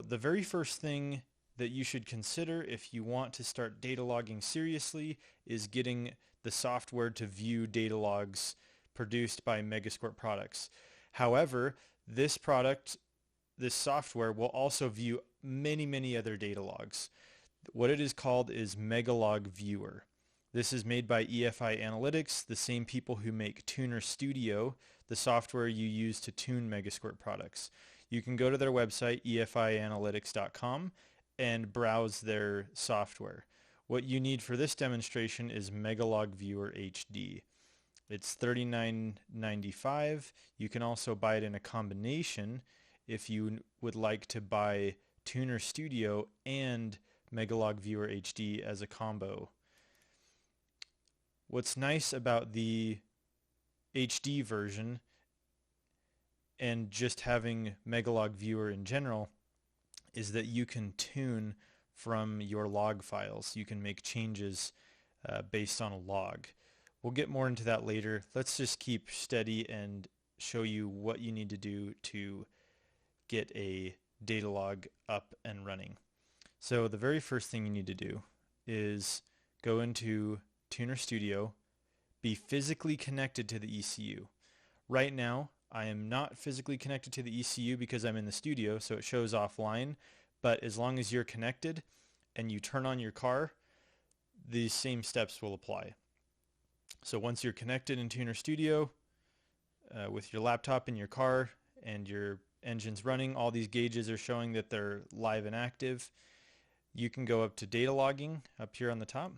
the very first thing that you should consider if you want to start data logging seriously is getting the software to view data logs produced by Megasquirt products. However, this software will also view many other data logs. What it is called is MegaLogViewer. This is made by EFI Analytics, the same people who make Tuner Studio, the software you use to tune Megasquirt products. You can go to their website, efianalytics.com, and browse their software. What you need for this demonstration is MegaLogViewer HD. It's $39.95. You can also buy it in a combination if you would like to buy Tuner Studio and MegaLogViewer HD as a combo. What's nice about the HD version and just having MegaLogViewer in general is that you can tune from your log files. You can make changes based on a log. We'll get more into that later. Let's just keep steady and show you what you need to do to get a data log up and running. So the very first thing you need to do is go into Tuner Studio, be physically connected to the ECU. Right now, I am not physically connected to the ECU because I'm in the studio, so it shows offline, but as long as you're connected and you turn on your car, these same steps will apply. So once you're connected in Tuner Studio with your laptop in your car and your engine's running, all these gauges are showing that they're live and active. You can go up to data logging up here on the top.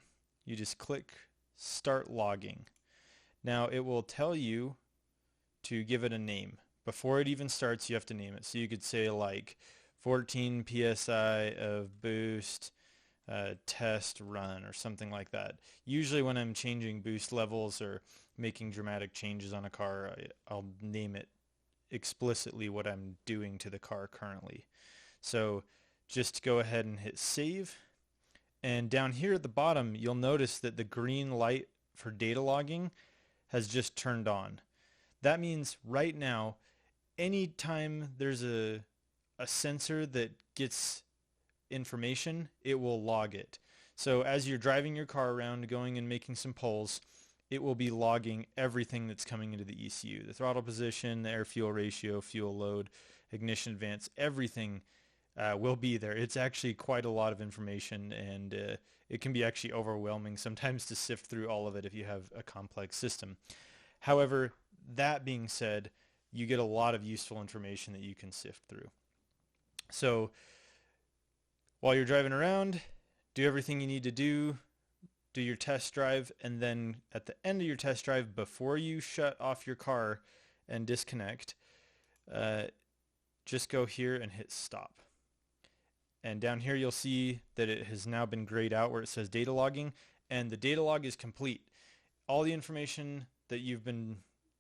You just click start logging. Now it will tell you to give it a name. Before it even starts, you have to name it. So you could say like 14 psi of boost test run or something like that. Usually when I'm changing boost levels or making dramatic changes on a car, I'll name it explicitly what I'm doing to the car currently. So just go ahead and hit save. And down here at the bottom, you'll notice that the green light for data logging has just turned on. That means right now, anytime there's a sensor that gets information, it will log it. So as you're driving your car around, going and making some polls, it will be logging everything that's coming into the ECU. The throttle position, the air-fuel ratio, fuel load, ignition advance, everything will be there. It's actually quite a lot of information, and it can be actually overwhelming sometimes to sift through all of it if you have a complex system. However, that being said, you get a lot of useful information that you can sift through. So while you're driving around, do everything you need to do your test drive, and then at the end of your test drive, before you shut off your car and disconnect, just go here and hit stop. And down here you'll see that it has now been grayed out where it says data logging, and the data log is complete. All the information that you've been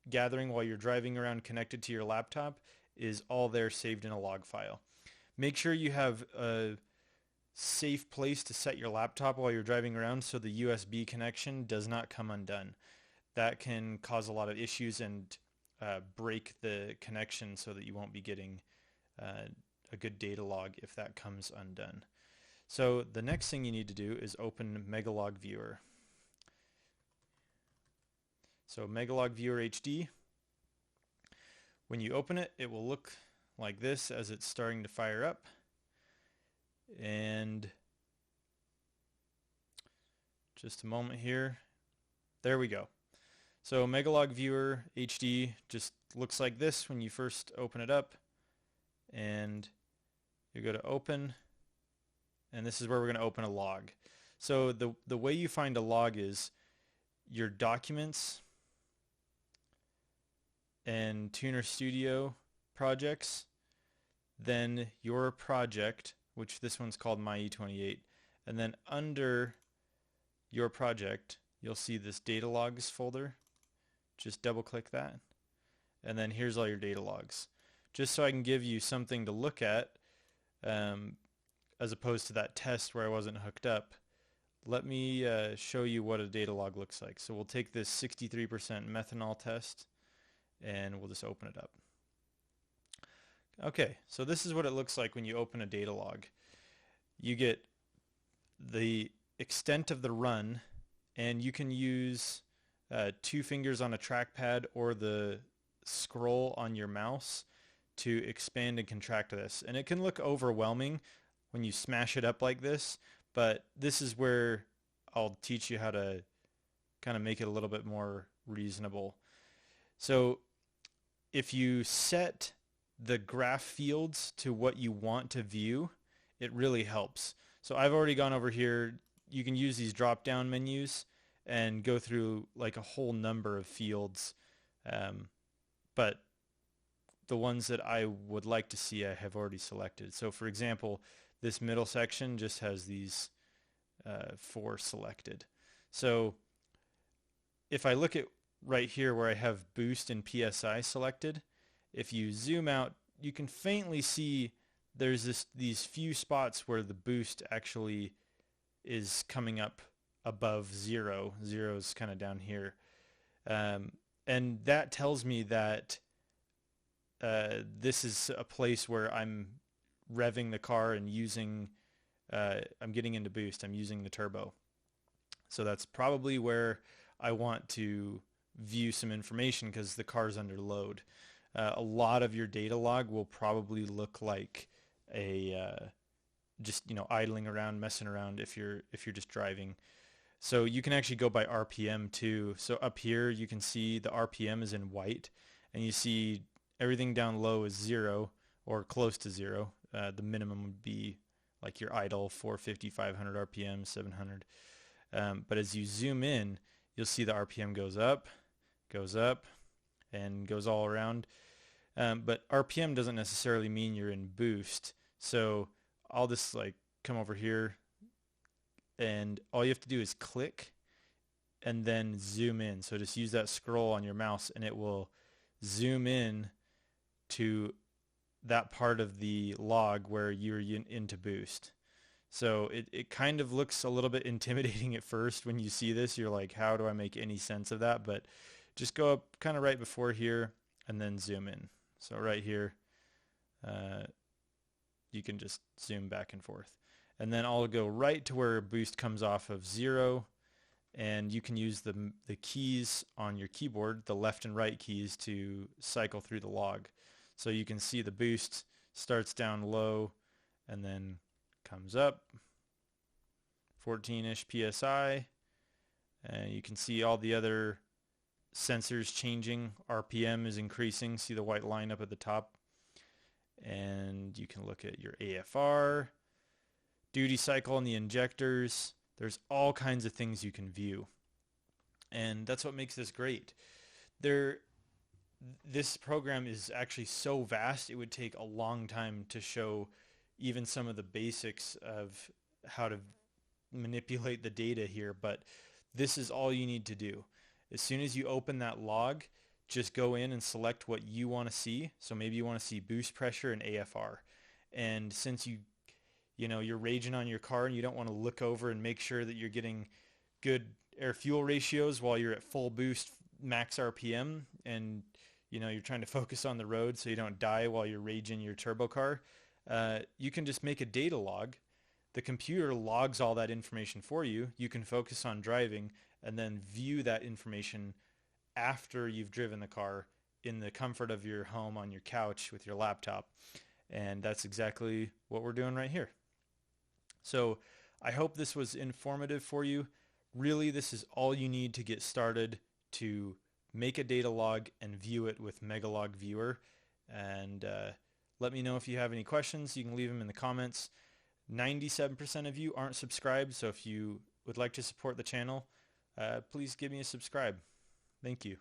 gathering while you're driving around connected to your laptop is all there saved in a log file. Make sure you have a safe place to set your laptop while you're driving around so the USB connection does not come undone. That can cause a lot of issues and break the connection so that you won't be getting a good data log if that comes undone. So the next thing you need to do is open MegaLogViewer. So MegaLogViewer HD, when you open it, it will look like this as it's starting to fire up. And just a moment here. There we go. So MegaLogViewer HD just looks like this when you first open it up. And you go to open, and this is where we're going to open a log. So the way you find a log is your documents and Tuner Studio projects, then your project, which this one's called My E28, and then under your project you'll see this data logs folder. Just double click that, and then here's all your data logs. Just so I can give you something to look at as opposed to that test where I wasn't hooked up, let me show you what a data log looks like. So we'll take this 63% methanol test and we'll just open it up. Okay, so this is what it looks like when you open a data log. You get the extent of the run, and you can use two fingers on a trackpad or the scroll on your mouse to expand and contract this. And it can look overwhelming when you smash it up like this, but this is where I'll teach you how to kind of make it a little bit more reasonable. So if you set the graph fields to what you want to view, it really helps. So I've already gone over here. You can use these drop down menus and go through like a whole number of fields. But the ones that I would like to see I have already selected. So for example, this middle section just has these 4 selected. So if I look at right here where I have boost and PSI selected, if you zoom out, you can faintly see there's these few spots where the boost actually is coming up above 0. 0 is kind of down here. And that tells me that this is a place where I'm revving the car and using, I'm getting into boost, I'm using the turbo. So that's probably where I want to view some information because the car's under load. A lot of your data log will probably look like a just idling around, messing around if you're just driving. So you can actually go by RPM too. So up here you can see the RPM is in white, and you see everything down low is 0 or close to 0. The minimum would be like your idle 450, 500 RPM, 700. But as you zoom in, you'll see the RPM goes up, and goes all around. But RPM doesn't necessarily mean you're in boost. So I'll just like come over here, and all you have to do is click and then zoom in. So just use that scroll on your mouse and it will zoom in to that part of the log where you're into boost. So it kind of looks a little bit intimidating at first when you see this. You're like, how do I make any sense of that? But just go up kind of right before here and then zoom in. So right here, you can just zoom back and forth. And then I'll go right to where boost comes off of 0, and you can use the keys on your keyboard, the left and right keys, to cycle through the log. So you can see the boost starts down low and then comes up 14-ish PSI, and you can see all the other sensors changing. RPM is increasing. See the white line up at the top. And you can look at your AFR, duty cycle, and the injectors. There's all kinds of things you can view, and that's what makes this great. This program is actually so vast it would take a long time to show even some of the basics of how to manipulate the data here, but this is all you need to do. As soon as you open that log, just go in and select what you want to see. So maybe you want to see boost pressure and AFR. And since you're raging on your car and you don't want to look over and make sure that you're getting good air fuel ratios while you're at full boost max RPM, and you're trying to focus on the road so you don't die while you're raging your turbo car, you can just make a data log. The computer logs all that information for you. You can focus on driving and then view that information after you've driven the car in the comfort of your home on your couch with your laptop. And that's exactly what we're doing right here. So I hope this was informative for you. Really, this is all you need to get started to make a data log and view it with MegaLogViewer. And let me know if you have any questions. You can leave them in the comments. 97% of you aren't subscribed, so if you would like to support the channel, please give me a subscribe. Thank you.